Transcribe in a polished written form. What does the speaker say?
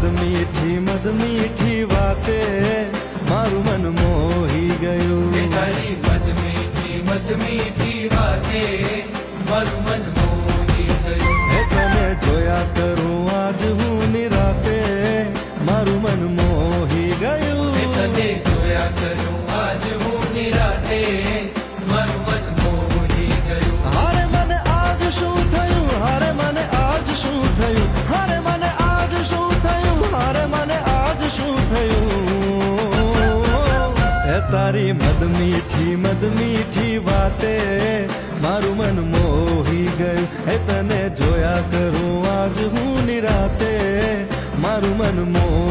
મદ મીઠી વાતે મારું મન મોહી ગયું. તારી મદ મીઠી વાતે મારું મન મોહી ગયું. તને જોયા કરું આજ હું નિરાતે મારું મન મોહી ગયું. તને જોયા કરું આજ હું નિરાતે મારું મન મોહી ગયું. હારે મને આજ શું થયું, હારે મને આજ શું થયું, હારે મને આજ શું થયું, હારે મને આજ શું થયું. એ તારી મદ મીઠી વાતે મારું મન મોહી ગયું. એ તને જોયા કરું આજ હું નિરાતે મારું મન મોહી